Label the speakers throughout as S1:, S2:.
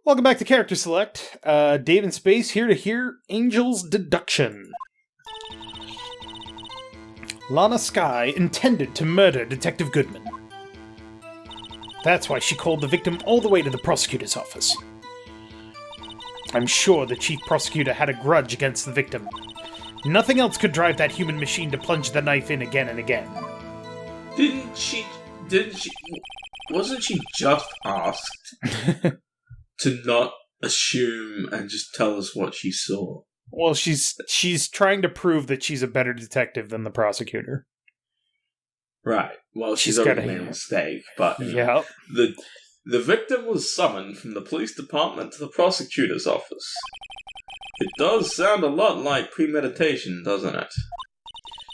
S1: Welcome back to Character Select. Dave in Space here to hear Angel's deduction. Lana Skye intended to murder Detective Goodman. That's why she called the victim all the way to the prosecutor's office. I'm sure the chief prosecutor had a grudge against the victim. Nothing else could drive that human machine to plunge the knife in again and again.
S2: Wasn't she just asked to not assume and just tell us what she saw?
S1: Well, she's trying to prove that she's a better detective than the prosecutor.
S2: Right. Well, she's already made a mistake, but
S1: yeah.
S2: The victim was summoned from the police department to the prosecutor's office. It does sound a lot like premeditation, doesn't it?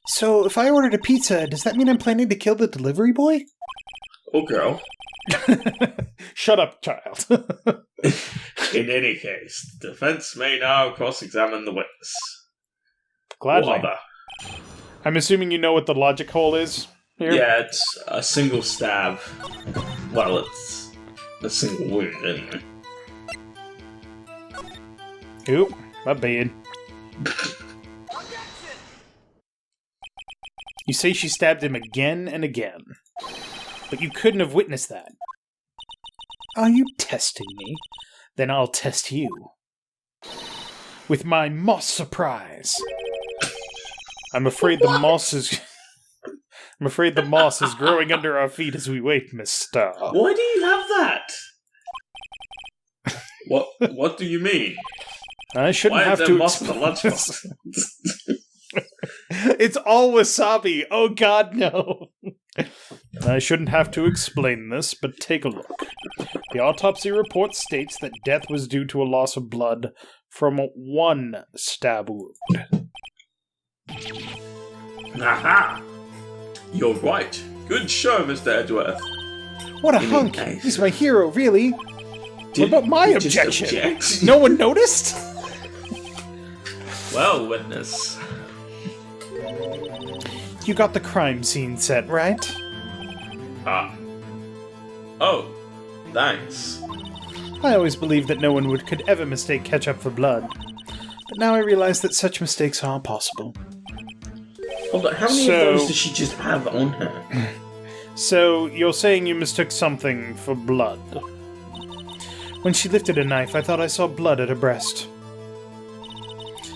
S1: So, if I ordered a pizza, does that mean I'm planning to kill the delivery boy?
S2: Oh, girl.
S1: Shut up, child.
S2: In any case, the defense may now cross-examine the witness.
S1: Gladly.
S2: Wobber.
S1: I'm assuming you know what the logic hole is here?
S2: Yeah, it's a single stab. Well, it's a single wound, anyway.
S1: Oop, my bad. You say she stabbed him again and again, but you couldn't have witnessed that. Are you testing me? Then I'll test you. With my moss surprise. I'm afraid the moss is growing under our feet as we wait, Miss Starr.
S2: Why do you have that? What do you mean?
S1: I shouldn't have to
S2: moss in the lunchbox?
S1: It's all wasabi. Oh God, no. I shouldn't have to explain this, but take a look. The autopsy report states that death was due to a loss of blood from one stab wound.
S2: Aha! You're right. Good show, Mr. Edgeworth.
S1: What a hunk! He's my hero, really. What about my objection? No one noticed?
S2: Well, witness.
S1: You got the crime scene set, right?
S2: Oh, thanks.
S1: I always believed that no one could ever mistake ketchup for blood. But now I realize that such mistakes are possible.
S2: Hold on, how many of those does she just have on her?
S1: So, you're saying you mistook something for blood? When she lifted a knife, I thought I saw blood at her breast.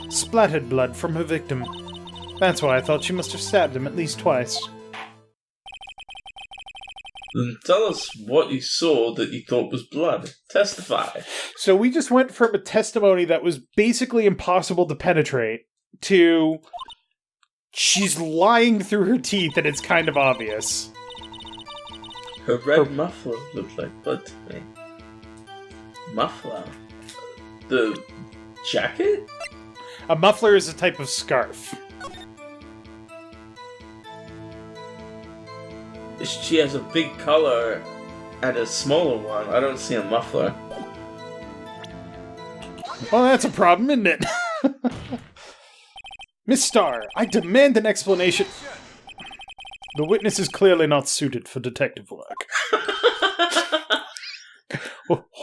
S1: Splattered blood from her victim. That's why I thought she must have stabbed him at least twice.
S2: Then tell us what you saw that you thought was blood. Testify.
S1: So we just went from a testimony that was basically impossible to penetrate to she's lying through her teeth and it's kind of obvious.
S2: Her red muffler looked like blood to me. Muffler? The jacket?
S1: A muffler is a type of scarf.
S2: She has a big collar and a smaller one. I don't see a muffler.
S1: Well, that's a problem, isn't it? Miss Starr, I demand an explanation. The witness is clearly not suited for detective work.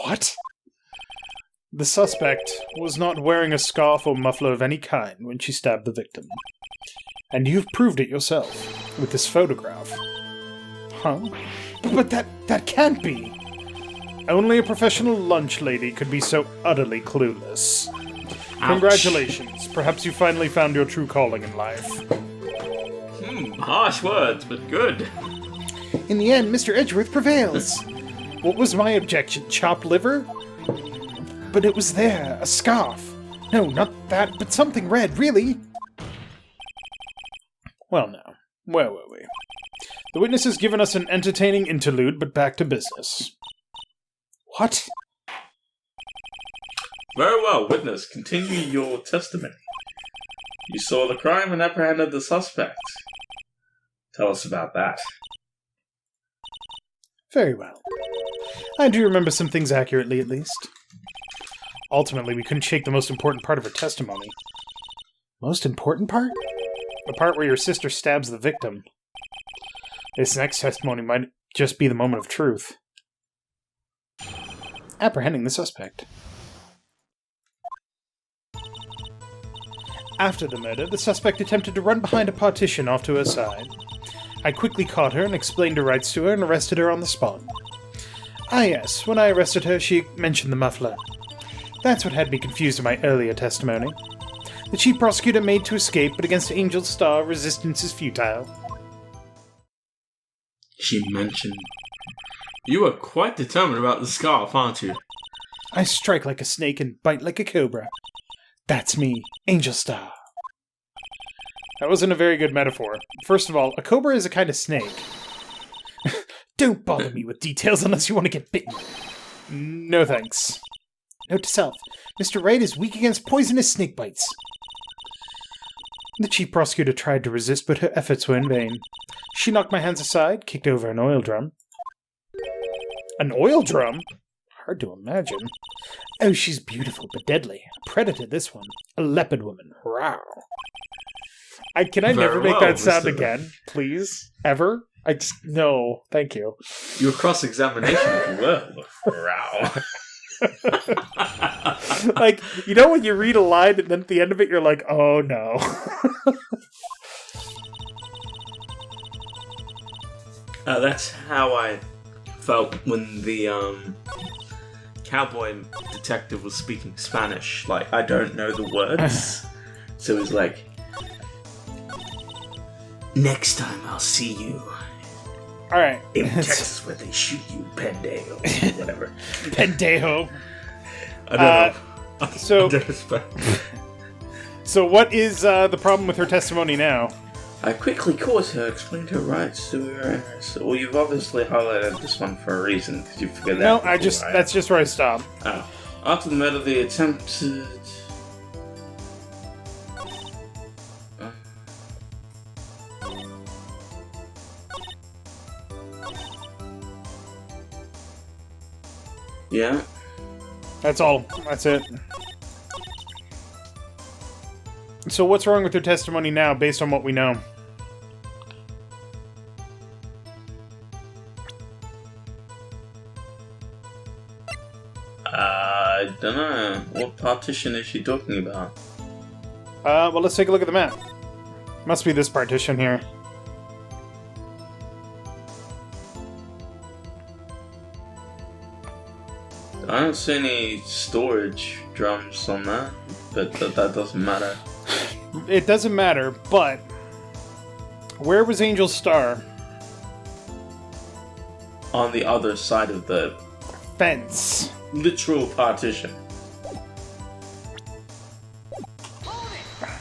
S1: What? The suspect was not wearing a scarf or muffler of any kind when she stabbed the victim. And you've proved it yourself with this photograph. Huh? But that can't be! Only a professional lunch lady could be so utterly clueless. Ouch. Congratulations. Perhaps you finally found your true calling in life.
S2: Harsh words, but good.
S1: In the end, Mr. Edgeworth prevails. What was my objection? Chopped liver? But it was there. A scarf. No, not that, but something red, really. Well, now, where were we? The witness has given us an entertaining interlude, but back to business. What?
S2: Very well, witness. Continue your testimony. You saw the crime and apprehended the suspect. Tell us about that.
S1: Very well. I do remember some things accurately, at least. Ultimately, we couldn't shake the most important part of her testimony. Most important part? The part where your sister stabs the victim. This next testimony might just be the moment of truth. apprehending the suspect. After the murder, the suspect attempted to run behind a partition off to her side. I quickly caught her and explained her rights to her and arrested her on the spot. Ah yes, when I arrested her, she mentioned the muffler. That's what had me confused in my earlier testimony. The chief prosecutor made to escape, but against Angel's Star, resistance is futile.
S2: She mentioned... You are quite determined about the scarf, aren't you?
S1: I strike like a snake and bite like a cobra. That's me, Angel Star. That wasn't a very good metaphor. First of all, a cobra is a kind of snake. Don't bother me with details unless you want to get bitten. No thanks. Note to self, Mr. Wright is weak against poisonous snake bites. The chief prosecutor tried to resist, but her efforts were in vain. She knocked my hands aside, kicked over an oil drum. An oil drum? Hard to imagine. Oh, she's beautiful but deadly. A predator, this one. A leopard woman. Rawr. Can I never make that sound again? Please? Ever? No. Thank you.
S2: Your cross-examination, if you will. Rawr.
S1: Like, you know when you read a line and then at the end of it you're like, oh no.
S2: That's how I felt when the cowboy detective was speaking Spanish. Like, I don't know the words. So it was like, next time I'll see you.
S1: Alright.
S2: In Texas where they shoot you, pendejo. Whatever.
S1: Pendejo.
S2: I don't know.
S1: So what is the problem with her testimony now?
S2: I quickly caught her, explained her rights to her. So, well, you've obviously highlighted this one for a reason, because you figured that out.
S1: No, that's just where I stopped.
S2: Oh. After the murder, the attempted... Yeah.
S1: That's all. That's it. So what's wrong with her testimony now, based on what we know?
S2: I don't know. What partition is she talking about?
S1: Well, let's take a look at the map. Must be this partition here.
S2: I don't see any storage drums on that, but that doesn't matter.
S1: It doesn't matter, but where was Angel's Star?
S2: On the other side of the
S1: fence.
S2: Literal partition.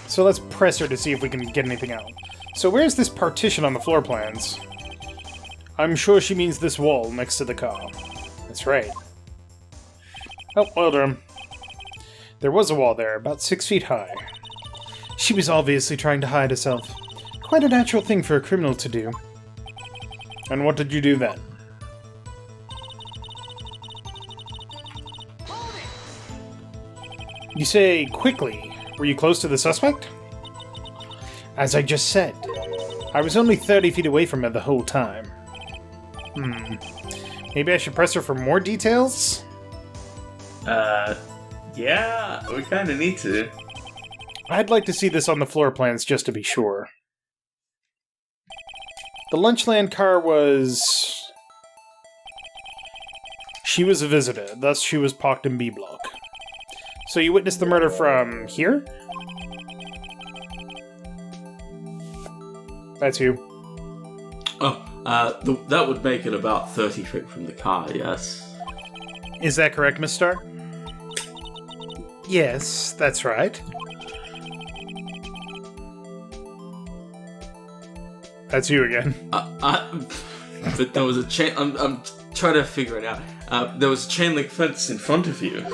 S1: So let's press her to see if we can get anything out. So where's this partition on the floor plans? I'm sure she means this wall next to the car. That's right. Oh, oil drum. There was a wall there, about 6 feet high. She was obviously trying to hide herself. Quite a natural thing for a criminal to do. And what did you do then? You say quickly. Were you close to the suspect? As I just said, I was only 30 feet away from her the whole time. Maybe I should press her for more details?
S2: Yeah, we kinda need to.
S1: I'd like to see this on the floor plans just to be sure. The Lunchland car was... She was a visitor, thus she was parked in B block. So you witnessed the murder from here? That's you.
S2: Oh, that would make it about 30 feet from the car, yes.
S1: Is that correct, Miss Starr? Yes, that's right. That's you again.
S2: But there was a chain... I'm trying to figure it out. There was a chain link fence in front of you.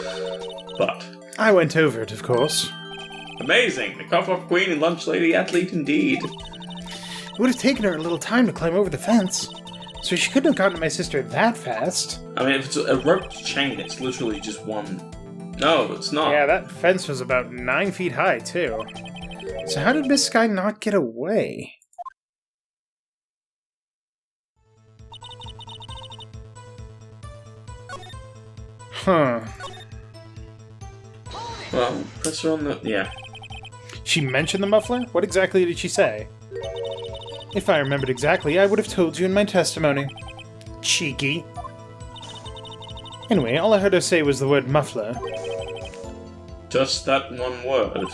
S2: But...
S1: I went over it, of course.
S2: Amazing! The cough-off queen and lunch lady athlete indeed.
S1: It would have taken her a little time to climb over the fence, so she couldn't have gotten to my sister that fast.
S2: I mean, if it's a roped chain, it's literally just one... No, it's not.
S1: Yeah, that fence was about 9 feet high, too. So how did Miss Sky not get away? Huh.
S2: Well, press her on the... yeah.
S1: She mentioned the muffler? What exactly did she say? If I remembered exactly, I would have told you in my testimony. Cheeky. Anyway, all I heard her say was the word muffler.
S2: Just that one word.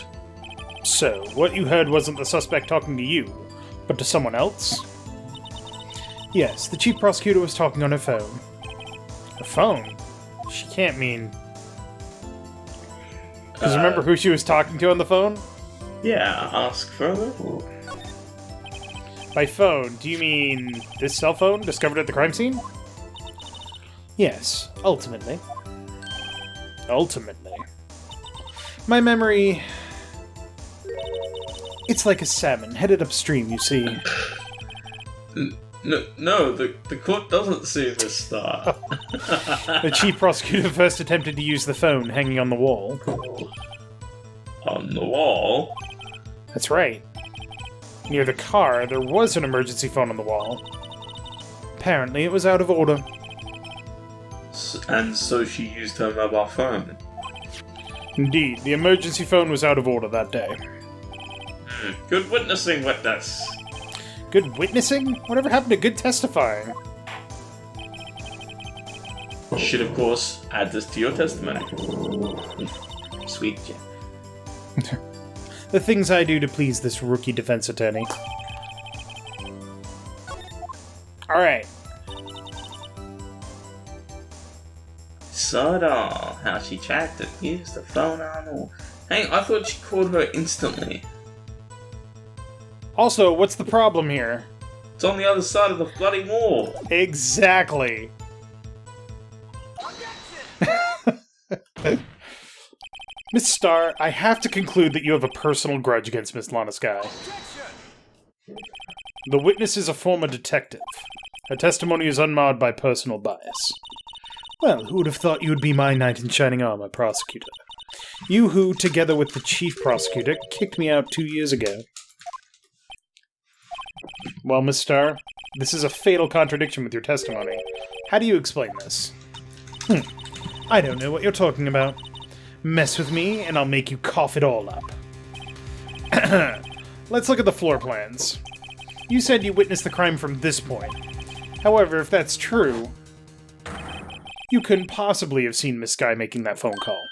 S1: So, what you heard wasn't the suspect talking to you, but to someone else? Yes, the chief prosecutor was talking on her phone. Her phone? She can't mean... Because remember who she was talking to on the phone?
S2: Yeah, ask further.
S1: By phone, do you mean this cell phone discovered at the crime scene? Yes, ultimately. Ultimately. My memory... It's like a salmon headed upstream, you see.
S2: No, the court doesn't see this star.
S1: The chief prosecutor first attempted to use the phone hanging on the wall.
S2: On the wall?
S1: That's right. Near the car, there was an emergency phone on the wall. Apparently, it was out of order.
S2: And so she used her mobile phone.
S1: Indeed, the emergency phone was out of order that day.
S2: Good witnessing, witness.
S1: Good witnessing? Whatever happened to good testifying?
S2: You should, of course, add this to your testimony. Sweet Jack.
S1: The things I do to please this rookie defense attorney. Alright.
S2: Sort of how she tracked it. Used the phone on her. Hey, I thought she called her instantly.
S1: Also, what's the problem here?
S2: It's on the other side of the bloody wall.
S1: Exactly. Miss Starr, I have to conclude that you have a personal grudge against Miss Lana Skye. The witness is a former detective. Her testimony is unmarred by personal bias. Well, who would have thought you would be my knight in shining armor, prosecutor? You who, together with the chief prosecutor, kicked me out 2 years ago. Well, Miss Starr, this is a fatal contradiction with your testimony. How do you explain this? I don't know what you're talking about. Mess with me, and I'll make you cough it all up. Let's look at the floor plans. You said you witnessed the crime from this point. However, if that's true, you couldn't possibly have seen Miss Skye making that phone call.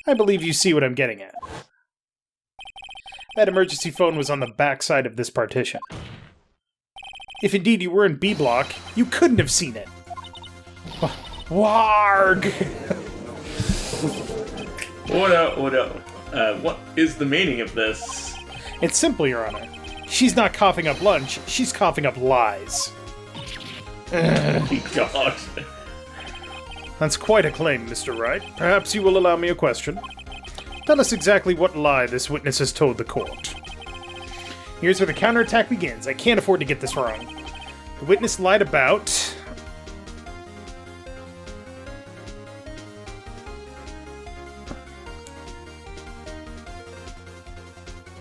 S1: I believe you see what I'm getting at. That emergency phone was on the back side of this partition. If indeed you were in B block, you couldn't have seen it. Warg!
S2: Order. What is the meaning of this?
S1: It's simple, Your Honor. She's not coughing up lunch, she's coughing up lies.
S2: God.
S1: That's quite a claim, Mr. Wright. Perhaps you will allow me a question? Tell us exactly what lie this witness has told the court. Here's where the counterattack begins. I can't afford to get this wrong. The witness lied about...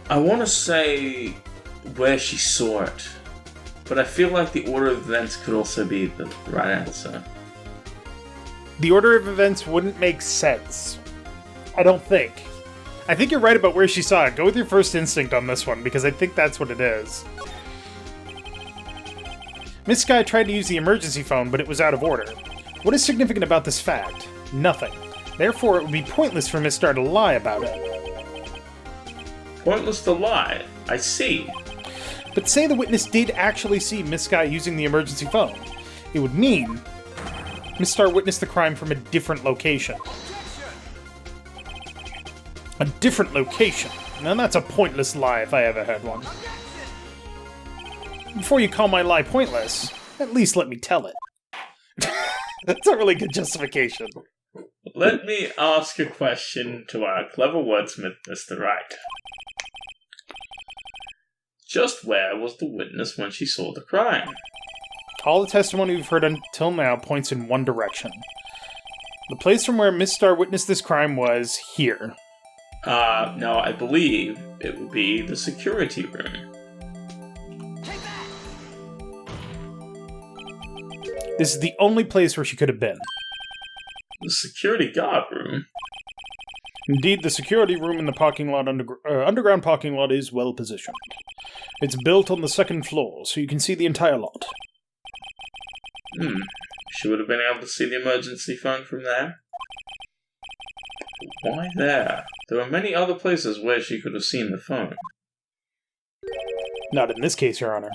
S2: I want to say where she saw it, but I feel like the order of events could also be the right answer.
S1: The order of events wouldn't make sense. I don't think. I think you're right about where she saw it. Go with your first instinct on this one, because I think that's what it is. Miss Skye tried to use the emergency phone, but it was out of order. What is significant about this fact? Nothing. Therefore, it would be pointless for Miss Starr to lie about it.
S2: Pointless to lie. I see.
S1: But say the witness did actually see Miss Skye using the emergency phone. It would mean Miss Starr witnessed the crime from a different location. A different location. Now that's a pointless lie if I ever heard one. Before you call my lie pointless, at least let me tell it. That's a really good justification.
S2: Let me ask a question to our clever wordsmith, Mr. Wright. Just where was the witness when she saw the crime?
S1: All the testimony we've heard until now points in one direction. The place from where Miss Starr witnessed this crime was here.
S2: No, I believe it would be the security room.
S1: This is the only place where she could have been.
S2: security guard room?
S1: Indeed, the security room in the underground parking lot is well positioned. It's built on the second floor, so you can see the entire lot.
S2: She would have been able to see the emergency phone from there. Why there? There were many other places where she could have seen the phone.
S1: Not in this case, Your Honor.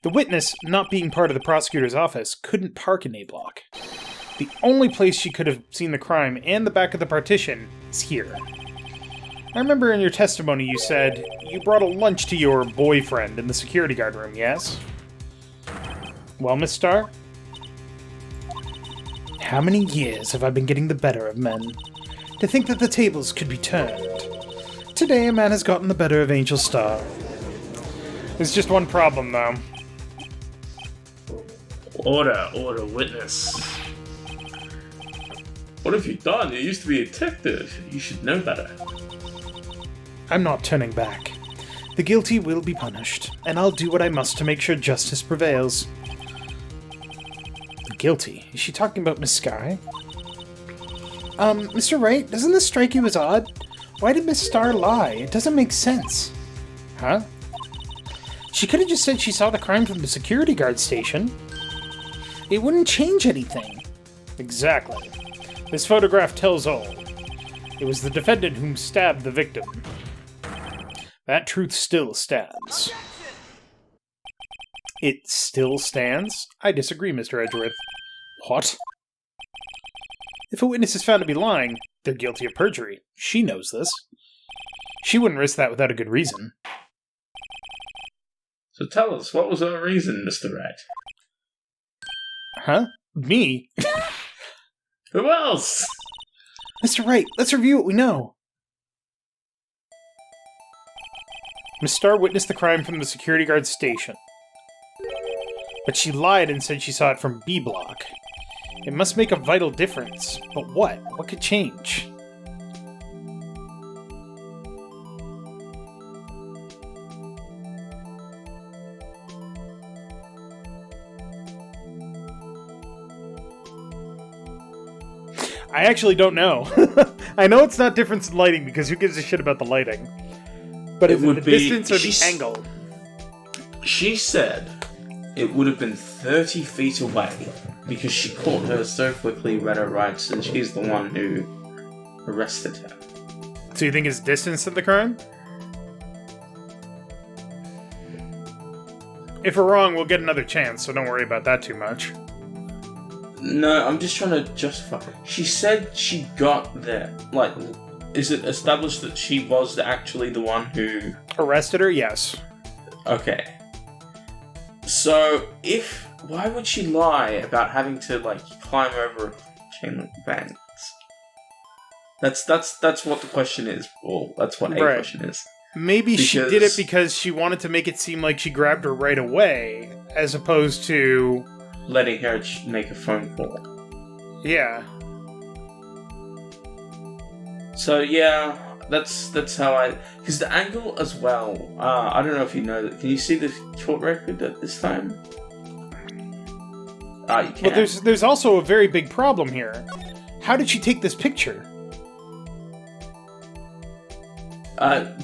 S1: The witness, not being part of the prosecutor's office, couldn't park in A block. The only place she could have seen the crime and the back of the partition is here. I remember in your testimony you said you brought a lunch to your boyfriend in the security guard room, yes? Well, Miss Starr? How many years have I been getting the better of men? To think that the tables could be turned. Today a man has gotten the better of Angel Starr. There's just one problem, though.
S2: Order, witness. What have you done? You used to be a detective. You should know better.
S1: I'm not turning back. The guilty will be punished, and I'll do what I must to make sure justice prevails. The guilty? Is she talking about Miss Sky? Mr. Wright, doesn't this strike you as odd? Why did Miss Starr lie? It doesn't make sense. Huh? She could have just said she saw the crime from the security guard station. It wouldn't change anything. Exactly. This photograph tells all. It was the defendant whom stabbed the victim. That truth still stands. It still stands? I disagree, Mr. Edgeworth. What? If a witness is found to be lying, they're guilty of perjury. She knows this. She wouldn't risk that without a good reason.
S2: So tell us, what was her reason, Mr. Wright?
S1: Huh? Me?
S2: Who else?
S1: Mr. Wright, let's review what we know. Miss Starr witnessed the crime from the security guard station. But she lied and said she saw it from B block. It must make a vital difference. But what? What could change? I actually don't know. I know it's not difference in lighting because who gives a shit about the lighting? But it would be the distance or the angle.
S2: She said it would have been 30 feet away because she caught her so quickly, read her rights, and she's the one who arrested her.
S1: So you think it's distance to the crime? If we're wrong, we'll get another chance, so don't worry about that too much.
S2: No, I'm just trying to justify. She said she got there. Like, is it established that she was actually the one who...
S1: Arrested her? Yes.
S2: Okay. So, why would she lie about having to, like, climb over a chain link fence? That's what the question is. Well, that's what a question is.
S1: Maybe she did it because she wanted to make it seem like she grabbed her right away, as opposed to...
S2: letting her make a phone call.
S1: Yeah.
S2: So, yeah, that's how I... Because the angle as well, I don't know if you know that. Can you see the court record at this time? You can.
S1: But there's also a very big problem here. How did she take this picture?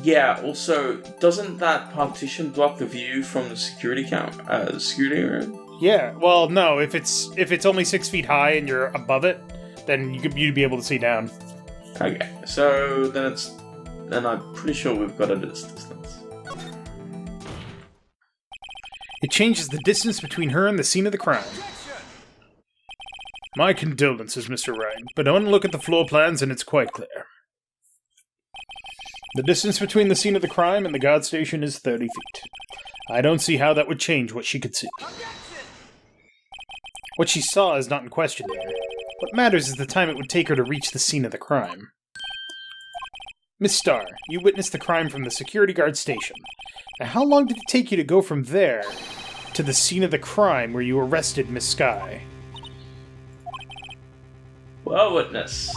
S2: Yeah, also, doesn't that partition block the view from the security room?
S1: Yeah, well, no, if it's only 6 feet high and you're above it, then you'd be able to see down.
S2: Okay, so then I'm pretty sure we've got it at this distance.
S1: It changes the distance between her and the scene of the crime. My condolences, Mr. Wright, but one look at the floor plans and it's quite clear. The distance between the scene of the crime and the guard station is 30 feet. I don't see how that would change what she could see. What she saw is not in question here. What matters is the time it would take her to reach the scene of the crime. Miss Starr, you witnessed the crime from the security guard station. Now, how long did it take you to go from there to the scene of the crime where you arrested Miss Sky?
S2: Well, witness.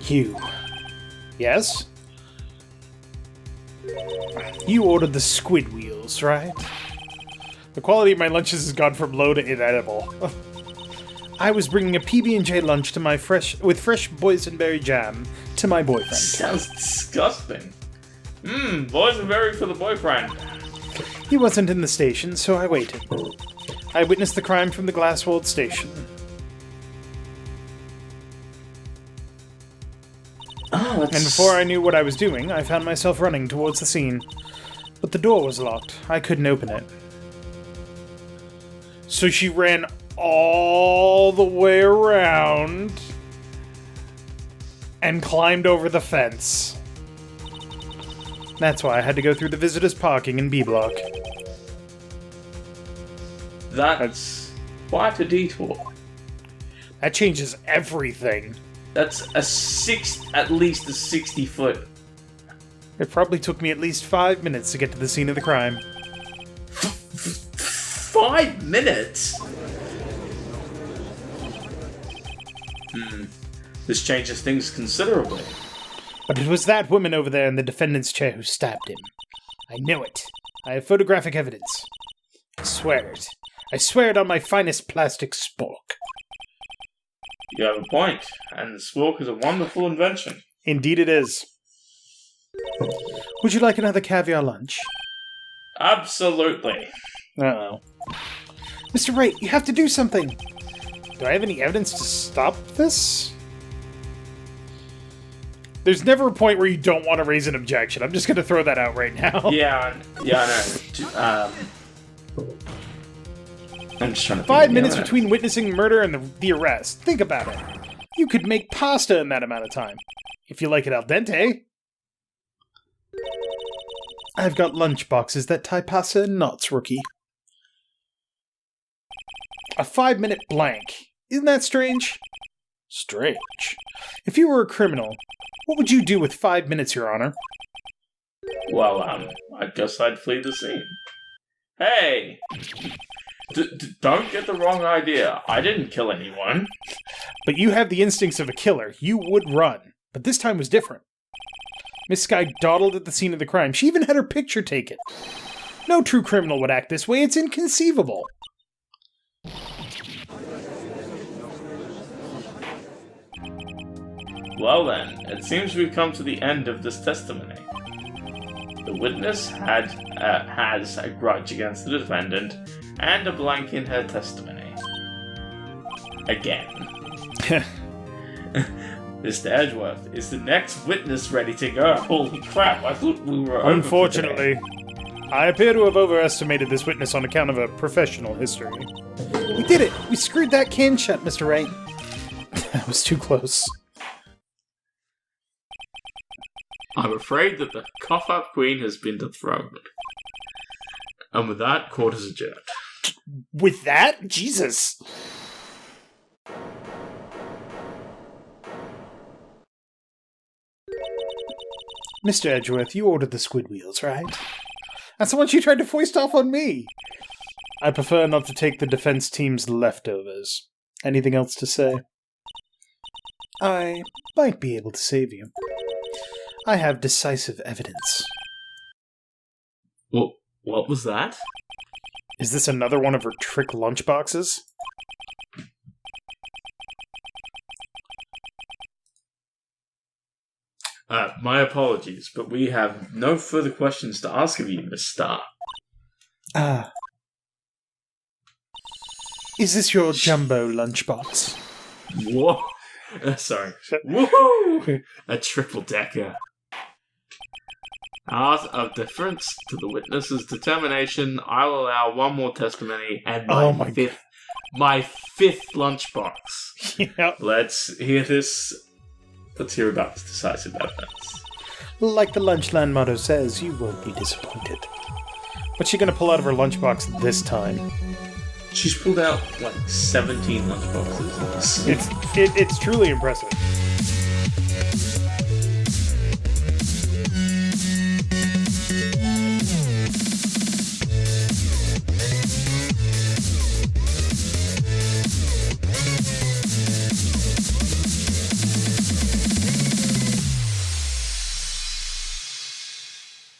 S1: You. Yes? You ordered the squid wheels, right? The quality of my lunches has gone from low to inedible. I was bringing a PB&J lunch to with fresh boysenberry jam to my boyfriend.
S2: Sounds disgusting. Boysenberry for the boyfriend.
S1: He wasn't in the station, so I waited. I witnessed the crime from the glass-walled station. And before I knew what I was doing, I found myself running towards the scene. But the door was locked. I couldn't open it. So she ran all the way around and climbed over the fence. That's why I had to go through the visitors' parking in B Block.
S2: That's quite a detour.
S1: That changes everything.
S2: That's at least a 60-foot.
S1: It probably took me at least 5 minutes to get to the scene of the crime.
S2: 5 minutes? This changes things considerably.
S1: But it was that woman over there in the defendant's chair who stabbed him. I know it. I have photographic evidence. I swear it. I swear it on my finest plastic spork.
S2: You have a point, and the spork is a wonderful invention.
S1: Indeed it is. Would you like another caviar lunch?
S2: Absolutely.
S1: Uh-oh. Mr. Wright, you have to do something! Do I have any evidence to stop this? There's never a point where you don't want to raise an objection. I'm just going to throw that out right now.
S2: Yeah, I know. I'm just trying to
S1: 5 minutes between witnessing murder and the arrest. Think about it. You could make pasta in that amount of time. If you like it al dente. I've got lunch boxes that tie pasta in knots, rookie. A 5-minute blank. Isn't that strange? Strange. If you were a criminal, what would you do with 5 minutes, Your Honor?
S2: Well, I guess I'd flee the scene. Hey! Don't get the wrong idea. I didn't kill anyone.
S1: But you have the instincts of a killer. You would run. But this time was different. Miss Sky dawdled at the scene of the crime. She even had her picture taken. No true criminal would act this way. It's inconceivable.
S2: Well then, it seems we've come to the end of this testimony. The witness has a grudge against the defendant and a blank in her testimony. Again. Mr. Edgeworth, is the next witness ready to go? Holy crap, I thought we were over
S1: Unfortunately, I appear to have overestimated this witness on account of a professional history. We did it! We screwed that can shut, Mr. Wright. That was too close.
S2: I'm afraid that the cough-up queen has been dethroned. And with that, court is adjourned.
S1: With that? Jesus! Mr. Edgeworth, you ordered the squid wheels, right? That's the ones you tried to foist off on me! I prefer not to take the defense team's leftovers. Anything else to say? I might be able to save you. I have decisive evidence.
S2: Well, what was that?
S1: Is this another one of her trick lunchboxes?
S2: My apologies, but we have no further questions to ask of you, Miss Starr.
S1: Is this your jumbo lunchbox?
S2: Whoa! Sorry. Woohoo! A triple-decker. Out of deference to the witness's determination, I will allow one more testimony and my fifth lunchbox.
S1: Yep.
S2: Let's hear this. Let's hear about this decisive evidence.
S1: Like the Lunchland motto says, you won't be disappointed. What's she gonna pull out of her lunchbox this time?
S2: She's pulled out, 17 lunchboxes.
S1: It's truly impressive.